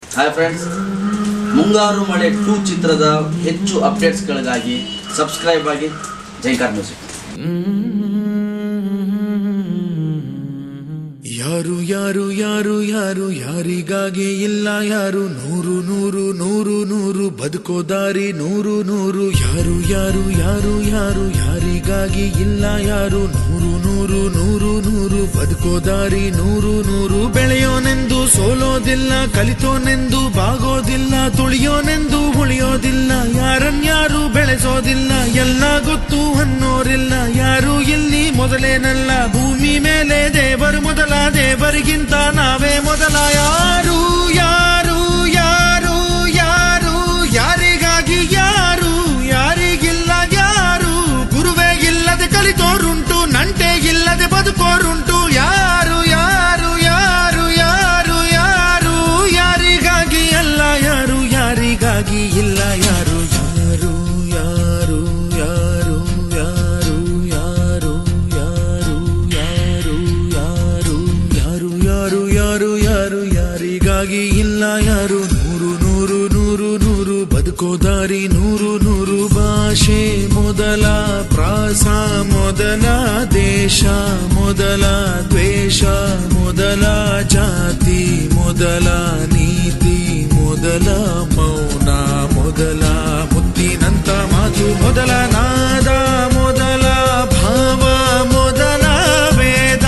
ಹಾಯ್ ಫ್ರೆಂಡ್ಸ್, ಮುಂಗಾರು ಮಳೆ 2 ಚಿತ್ರದ ಹೆಚ್ಚು ಅಪ್ಡೇಟ್ಸ್ಗಳಿಗಾಗಿ ಸಬ್ಸ್ಕ್ರೈಬ್ ಆಗಿ ಜೈಕಾರ್ ಮ್ಯೂಸಿಕ್. ಯಾರು ಯಾರು ಯಾರು ಯಾರು ಯಾರಿಗಾಗಿ ಇಲ್ಲ ಯಾರು ನೂರು ನೂರು ನೂರು ನೂರು ಬದುಕೋ ದಾರಿ ನೂರು ನೂರು ಯಾರು ಯಾರು ಯಾರು ಯಾರು ಯಾರಿಗಾಗಿ ಇಲ್ಲ ಯಾರು ನೂರು ನೂರು ನೂರು ನೂರು ಬದುಕೋ ದಾರಿ ನೂರು ನೂರು ಬೆಳೆಯೋನೆಂದು ಸೋಲೋದಿಲ್ಲ ಕಲಿತೋನೆಂದು ಬಾಗೋದಿಲ್ಲ ತುಳಿಯೋನೆಂದು ಉಳಿಯೋದಿಲ್ಲ ಯಾರನ್ಯಾರು ಬೆಳೆಸೋದಿಲ್ಲ ಎಲ್ಲ ಗೊತ್ತು ಅನ್ನೋರಿಲ್ಲ ಯಾರು ಇಲ್ಲಿ ಮೊದಲೇನಲ್ಲ ಭೂಮಿ ಮೇಲೆ ದೇವರು ಮೊದಲ ದೇವರಿಗಿಂತ ನಾವೇ ಮೊದಲ ಯಾರು ಯಾರು ಯಾರು ಯಾರು ಯಾರಿಗಾಗಿ ಯಾರು ಯಾರಿಗಿಲ್ಲ ಯಾರು ಗುರುವೇ ಇಲ್ಲದೆ ಕಲಿತೋರುಂಟು ನಂಟೆ ಇಲ್ಲದೆ ಬದುಕೋರುಂಟು ಯಾರು ಯಾರು ಯಾರು ಯಾರು ಯಾರು ಯಾರು ಬದುಕೋ ದಾರಿ ನೂರು ನೂರು ಭಾಷೆ ಮೊದಲ ಪ್ರಾಸ ಮೊದಲ ದೇಶ ಮೊದಲ ದ್ವೇಷ ಮೊದಲ ಜಾತಿ ಮೊದಲ ನೀತಿ ಮೊದಲ ಮೌನ ಮೊದಲ ಮುತ್ತಿನಂತ ಮಾತು ಮೊದಲ ನಾದ ಮೊದಲ ಭಾವ ಮೊದಲ ವೇದ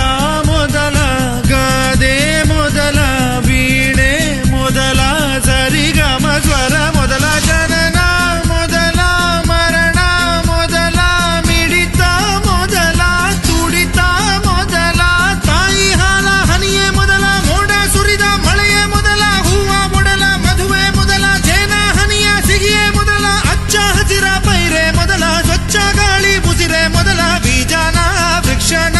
ಮೊದಲ ಗಾದೆ ಮೊದಲ ವೀಣೆ ಮೊದಲ ಸರಿಗಮ ಸ್ವರ ಮೊದಲ ಜನನ ಮೊದಲ ಮರಣ ಮೊದಲ ಮಿಡಿತ ಮೊದಲ ತುಡಿತ ಮೊದಲ ತಾಯಿ ಹಾಲ ಹನಿಯೇ ಮೊದಲ ಮೋಡ ಸುರಿದ ಮಳೆಯೇ ಮೊದಲ ಹೂವ ಮೊದಲ ಮದುವೆ ಮೊದಲ ಜೇನ ಹನಿಯ ಸಿಗಿಯೇ ಮೊದಲ ಅಚ್ಚ ಹಸಿರ ಪೈರೆ ಮೊದಲ ಸ್ವಚ್ಛ ಗಾಳಿ ಮುಸಿರೆ ಮೊದಲ ಬೀಜನ ವೃಕ್ಷನ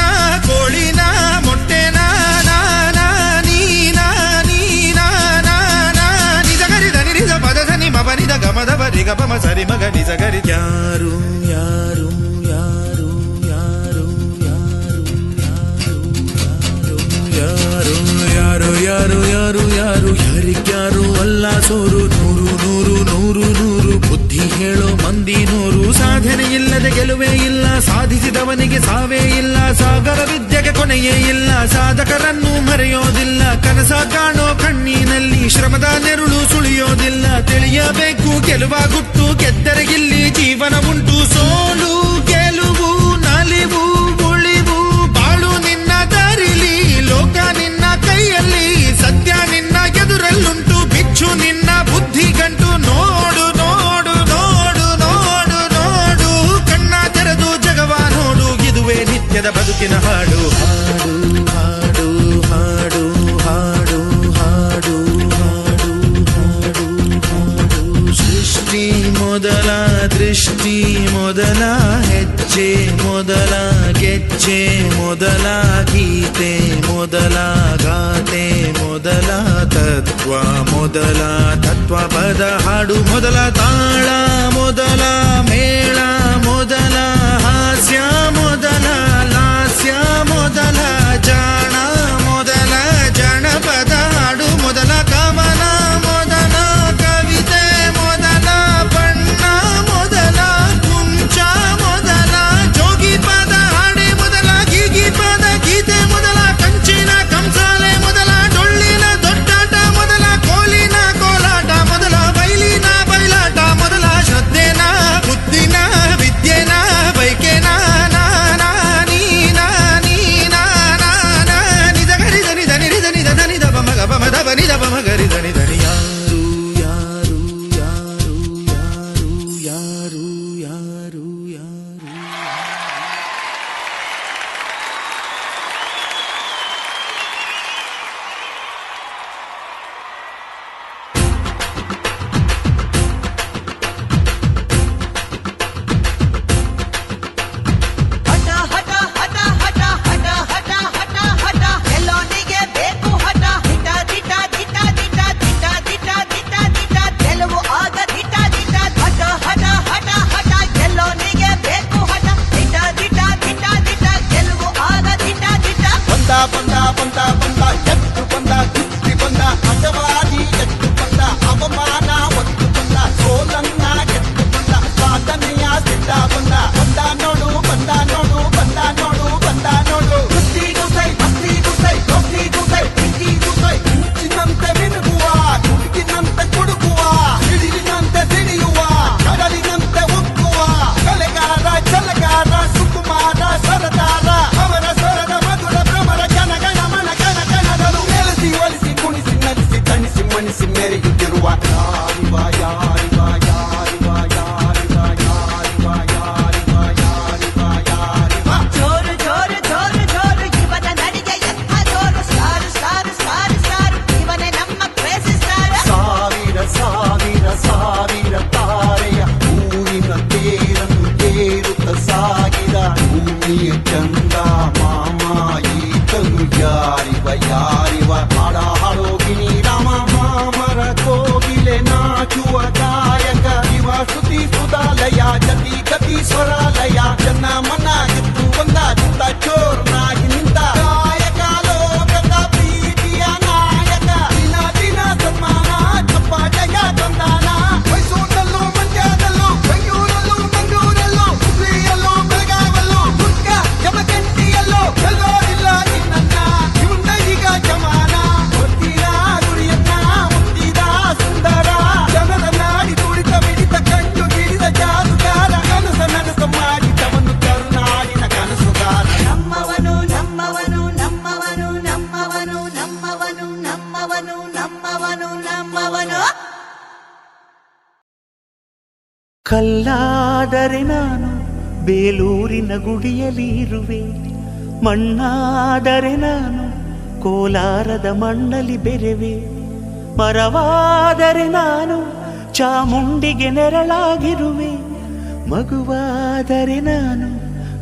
ಕೋಳಿನ ಮೊಟ್ಟೆನ ನಾನ ನೀನ ನೀನ ನಿಜ ಗರಿದ ನಿರಿದ ಪದ ಸನಿ ಮಬನಿದ ಗಮದ ಬರಿಗ ಪಮ ಸರಿ ಮಗ ನಿಜ ಗರಿ ಯಾರು ಯಾರು ಯಾರು ಯಾರು ಯಾರು ಯಾರು ಯಾರು ಯಾರು ಯಾರು ಯಾರಿಗ್ಯಾರು ಅಲ್ಲ ಸೋರು ನೂರು ನೂರು ನೂರು ನೂರು ಬುದ್ಧಿ ಹೇಳೋ ಮಂದಿ ನೂರು ಸಾಧನೆ ಇಲ್ಲದೆ ಗೆಲುವೇ ಇಲ್ಲ ಸಾಧಿಸಿದವನಿಗೆ ಸಾವೇ ಇಲ್ಲ ಸಾಗರ ವಿದ್ಯೆಗೆ ಕೊನೆಯೇ ಇಲ್ಲ ಸಾಧಕರನ್ನು ಮರೆಯೋದಿಲ್ಲ ಕನಸ ಕಾಣೋ ಕಣ್ಣಿನಲ್ಲಿ ಶ್ರಮದ ನೆರುಳು ಸುಳಿಯೋದಿಲ್ಲ ತಿಳಿಯಬೇಕು ಗೆಲುವ ಗುಟ್ಟು ಗೆದ್ದರೆ ಇಲ್ಲಿ ಜೀವನ ಉಂಟು ಸೋಲು ಗೆಲುವು ನಲಿವು ಉಳಿವು ಬಾಳು ನಿನ್ನ ದಾರಿಲಿ ಲೋಕ ನಿನ್ನ ಕೈಯಲ್ಲಿ ಸತ್ಯ ನಿನ್ನ ಎದುರಲ್ಲುಂಟು ಬಿಚ್ಚು ನಿನ್ನ ಬುದ್ಧಿ ಗಂಟು ನೋಡು ನೋಡು ನೋಡು ನೋಡು ನೋಡು ಕಣ್ಣ ತೆರೆದು ಜಗವ ನೋಡು ಇದುವೇ ನಿತ್ಯದ ಬದುಕಿನ ಹಾಡು ಹಾಡು ಹಾಡು ಹಾಡು ಹಾಡು ಹಾಡು ಹಾಡು ಹಾಡು ಸೃಷ್ಟಿ ಮೊದಲ ದೃಷ್ಟಿ ಮೊದಲ ಹೆಜ್ಜೆ ಮೊದಲ ಗೆಜ್ಜೆ ಮೊದಲ ಗೀತೆ ಮೊದಲ ಗಾತೆ ಮೊದಲ ತತ್ವ ಮೊದಲ ತತ್ವ ಪದ ಹಾಡು ಮೊದಲ ತಾಳ ಮೊದಲ ಮೇಳ ಮೊದಲ ಹಾಸ್ಯ ಮೊದಲ ಲಾಸ್ಯ ಮೊದಲ ಜಾಣ ಮೊದಲ ಜನಪದ ಹಾಡು ಮೊದಲ ಕವನ ಮೊದಲ ಕವಿತೆ ಮೊದಲ ಬಣ್ಣ ಮೊದಲ ಕುಂಚ ಮೊದಲ ಜೋಗಿ ಪದ ಹಾಡೆ ಮೊದಲ ಗೀಗಿ ಪದ ಗೀತೆ ಮೊದಲ ಕಂಚಿನ ಕಂಸಾಲೆ ಮೊದಲ ಡೊಳ್ಳಿನ ದೊಡ್ಡಾಟ ಮೊದಲ ಕೋಲಿನ ಕೋಲಾಟ ಮೊದಲ ಬೈಲಿನ ಬಯಲಾಟ ಮೊದಲ ಶ್ರದ್ಧೆನ ಬುದ್ಧಿನ ವಿದ್ಯೆನ ಬೈಕೆನ ನೀನ ನೀನ ನಿಜ ಗರಿ ಧನಿ ಧನಿ ರಿ ಧನಿ ಧನಿ ದ ಬಮಗ ಬಮದ ಬನಿ ದ ಬಮಗರಿ ಧನಿ ಧನಿ ಯಾರು ಯಾರು ಯಾರು ಯಾರು ಯಾರು ಯಾರು ಯಾರು ಹಠ ಹಠ ಹಠ ಹಠ ಹಠ ಹಠ ಹಠ ಹಠ ಎಲ್ಲೋನಿಗೆ ಬೇಕು ಹಠ ದಿಟ ದಿಟ ದಿಟ ದಿಟ ದಿಟ ದಿಟ ದಿಟ ದಿಟ ಗೆಲುವು ಆಗ ದಿಟ ದಿಟ ಹಠ ಹಠ ಹಠ ಹಠ ಎಲ್ಲೋನಿಗೆ ಬೇಕು ಹಠ ದಿಟ ದಿಟ ದಿಟ ದಿಟ ಗೆಲುವು ಆಗ ದಿಟ ದಿಟ ಬಂದ ಬಂದ ಬಂದ ಬಂದ ಎತ್ತು ಬಂದ ಕುಸ್ತಿ ಬಂದ ಅಜವಾದಿ ಎತ್ತು ಬಂದ ಅವಮಾನ ಒತ್ತು ಬಂದ ಸೋಲನ್ನ ಎತ್ತು ಬಂದ ಸಾಧನೆಯ ಸಿದ್ಧ ಬಂದ ಬಂದ ನೋಡು ಬಂದ ನೋಡು ಬಂದ ನೋಡು ಬಂದ ನೋಡು ಕುಸ್ತಿ ಗುಸೈ ಭಕ್ತಿ ಗುಸೈ ಭಕ್ತಿ ಗುಸೈ ಪ್ರೀತಿ ಗುಸೈ ಮಿಂಚಿನಂತೆ ಮಿನುಗುವ ಕುಡುಕಿನಂತೆ ಕುಡುಕುವ ಸಿಡಿಲಿನಂತೆ ಸಿಡಿಯುವ ಕಡಲಿನಂತೆ ಉಕ್ಕುವ ಕಲೆಗಾರ ಛಲಗಾರ ಸುಕುಮಾರ ಸರದಾರ ಅವರ ಸ್ವರದ ಮಧುರ ಭ್ರಮರ ಜನಗಣ ಮನ ಕಣ ಕಣಗಳು ನೆಲೆಸಿ ಒಲಿಸಿ ಕುಣಿಸಿ ನಲಿಸಿ ತಣಿಸಿ ಮಣಿಸಿ ಮೆರೆಯುತ್ತಿರುವ ಯಾರಿವ ಯಾರಿವ ಯಾರಿವ ಯಾರಿವ ಯಾರಿವ ಯಾರಿವ ಯಾರಿವ ಕಲ್ಲಾದರೆ ನಾನು ಬೇಲೂರಿನ ಗುಡಿಯಲ್ಲಿ ಇರುವೆ, ಮಣ್ಣಾದರೆ ನಾನು ಕೋಲಾರದ ಮಣ್ಣಲ್ಲಿ ಬೆರೆವೆ, ಮರವಾದರೆ ನಾನು ಚಾಮುಂಡಿಗೆ ನೆರಳಾಗಿರುವೆ, ಮಗುವಾದರೆ ನಾನು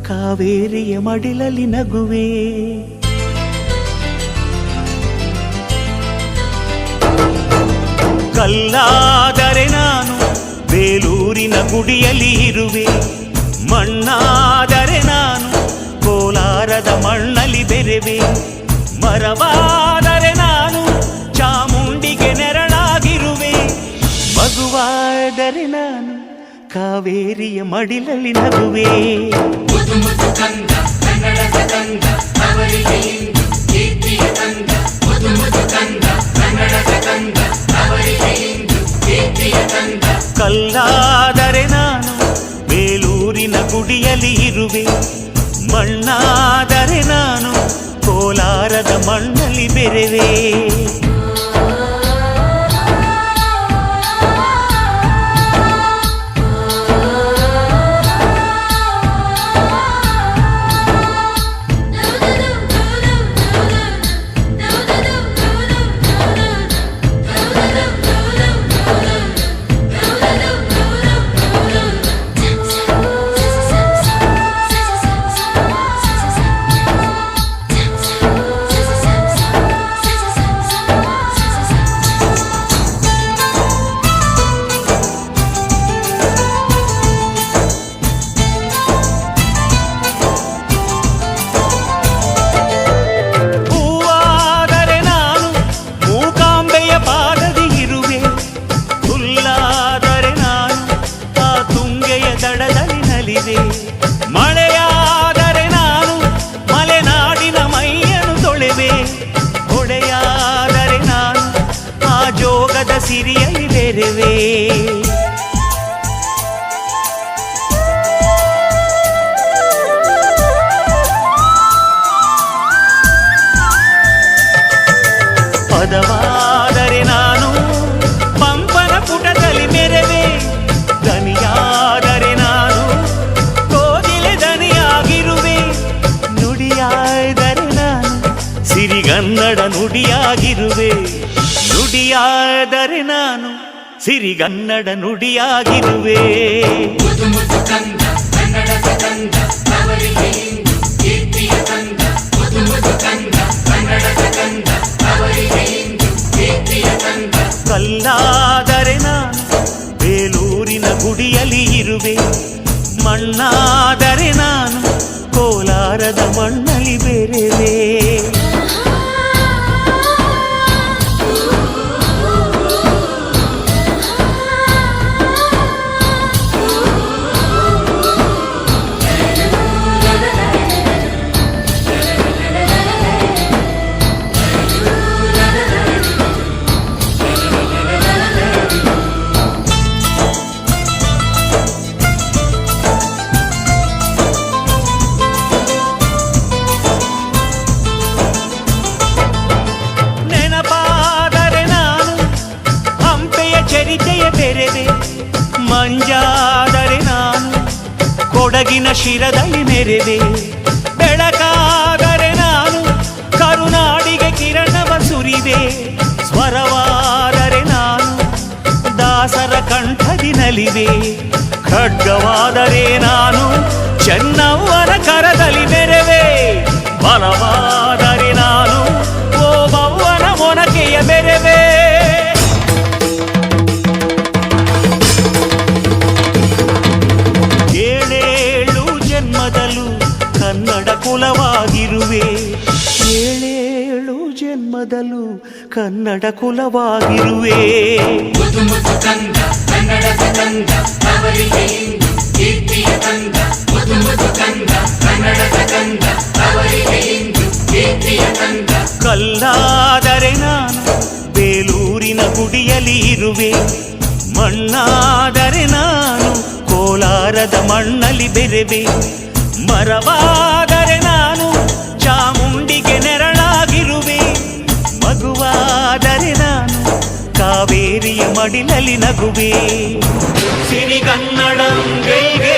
ಕಾವೇರಿಯ ಮಡಿಲಲ್ಲಿ ನಗುವೆ. ಕಲ್ಲಾದರೆ ನಾನು ಬೇಲೂರಿನ ಗುಡಿಯಲ್ಲಿ ಇರುವೆ, ಮಣ್ಣಾದರೆ ನಾನು ಕೋಲಾರದ ಮಣ್ಣಲ್ಲಿ ಬೆರೆವೆ, ಮರವಾದರೆ ನಾನು ಚಾಮುಂಡಿಗೆ ನೆರಳಾಗಿರುವೆ, ಮಗುವಾದರೆ ನಾನು ಕಾವೇರಿಯ ಮಡಿಲಲ್ಲಿ ನಗುವೆ. ಕಲ್ಲಾದರೆ ನಾನು ಬೇಲೂರಿನ ಗುಡಿಯಲ್ಲಿ ಇರುವೆ, ಮಣ್ಣಾದರೆ ನಾನು ಕೋಲಾರದ ಮಣ್ಣಲ್ಲಿ ಬೆರೆವೆ. ಮಳೆಯಾದರೆ ನಾನು ಮಲೆನಾಡಿನ ಮೈಯನ್ನು ತೊಳೆವೆ, ಹೊಡೆಯಾದರೆ ನಾನು ಆ ಜೋಗದ ಸಿರಿಯಲ್ಲಿ ಬೆರೆವೆ. ಪದವಾದರೆ ನಾನು ಪಂಪನ ಪುಟದಲ್ಲಿ ಮೆರೆವೆ, ದನಿಯಾದರೆ ನಾನು ಕೋಗಿಲೆ ದನಿಯಾಗಿರುವೆ, ನುಡಿಯಾದರೆ ನಾನು ಸಿರಿಗನ್ನಡ ನುಡಿಯಾಗಿರುವೆ, ನುಡಿಯಾದರೆ ನಾನು ಸಿರಿಗನ್ನಡ ನುಡಿಯಾಗಿರುವೆ. ಕಲ್ಲಾದರೆ ನಾನು ಬೇಲೂರಿನ ಗುಡಿಯಲ್ಲಿ ಇರುವೆ, ಮಣ್ಣಾದರೆ ನಾನು ಕೋಲಾರದ ಮಣ್ಣಲ್ಲಿ ಬೆರೆವೆ. ಮಂಜಾದರೆ ನಾನು ಕೊಡಗಿನ ಶಿರದಲ್ಲಿ ಮೆರೆವೆ, ಬೆಳಕಾದರೆ ನಾನು ಕರುನಾಡಿಗೆ ಕಿರಣವ ಸುರಿವೆ, ಸ್ವರವಾದರೆ ನಾನು ದಾಸರ ಕಂಠದಿ ನಲಿವೆ, ಖಡ್ಗವಾದರೆ ನಾನು ಚೆನ್ನವ್ವನ ಕರದಲ್ಲಿ ಮೆರೆವೆ, ಬಲವಾದರೆ ನಾನು ಓಬವ್ವನ ಮೊನಕೆಯ ಬೆರೆವೆ. ಕನ್ನಡ ಕುಲವಾಗಿರುವೆ, ಏಳೇಳು ಜನ್ಮದಲ್ಲೂ ಕನ್ನಡ ಕುಲವಾಗಿರುವೆ. ಕಲ್ಲಾದರೆ ನಾನು ಬೇಲೂರಿನ ಗುಡಿಯಲ್ಲಿ ಇರುವೆ, ಮಣ್ಣಾದರೆ ನಾನು ಕೋಲಾರದ ಮಣ್ಣಲ್ಲಿ ಬೆರೆವೆ, ಮರವಾದರೆ ನಾನು ಚಾಮುಂಡಿಗೆ ನೆರಳಾಗಿರುವೆ, ಮಗುವಾದರೆ ನಾನು ಕಾವೇರಿಯ ಮಡಿಲಲ್ಲಿ ನಗುವೆ ಸಿರಿಗನ್ನಡಂ ಗೆಲ್ಗೆ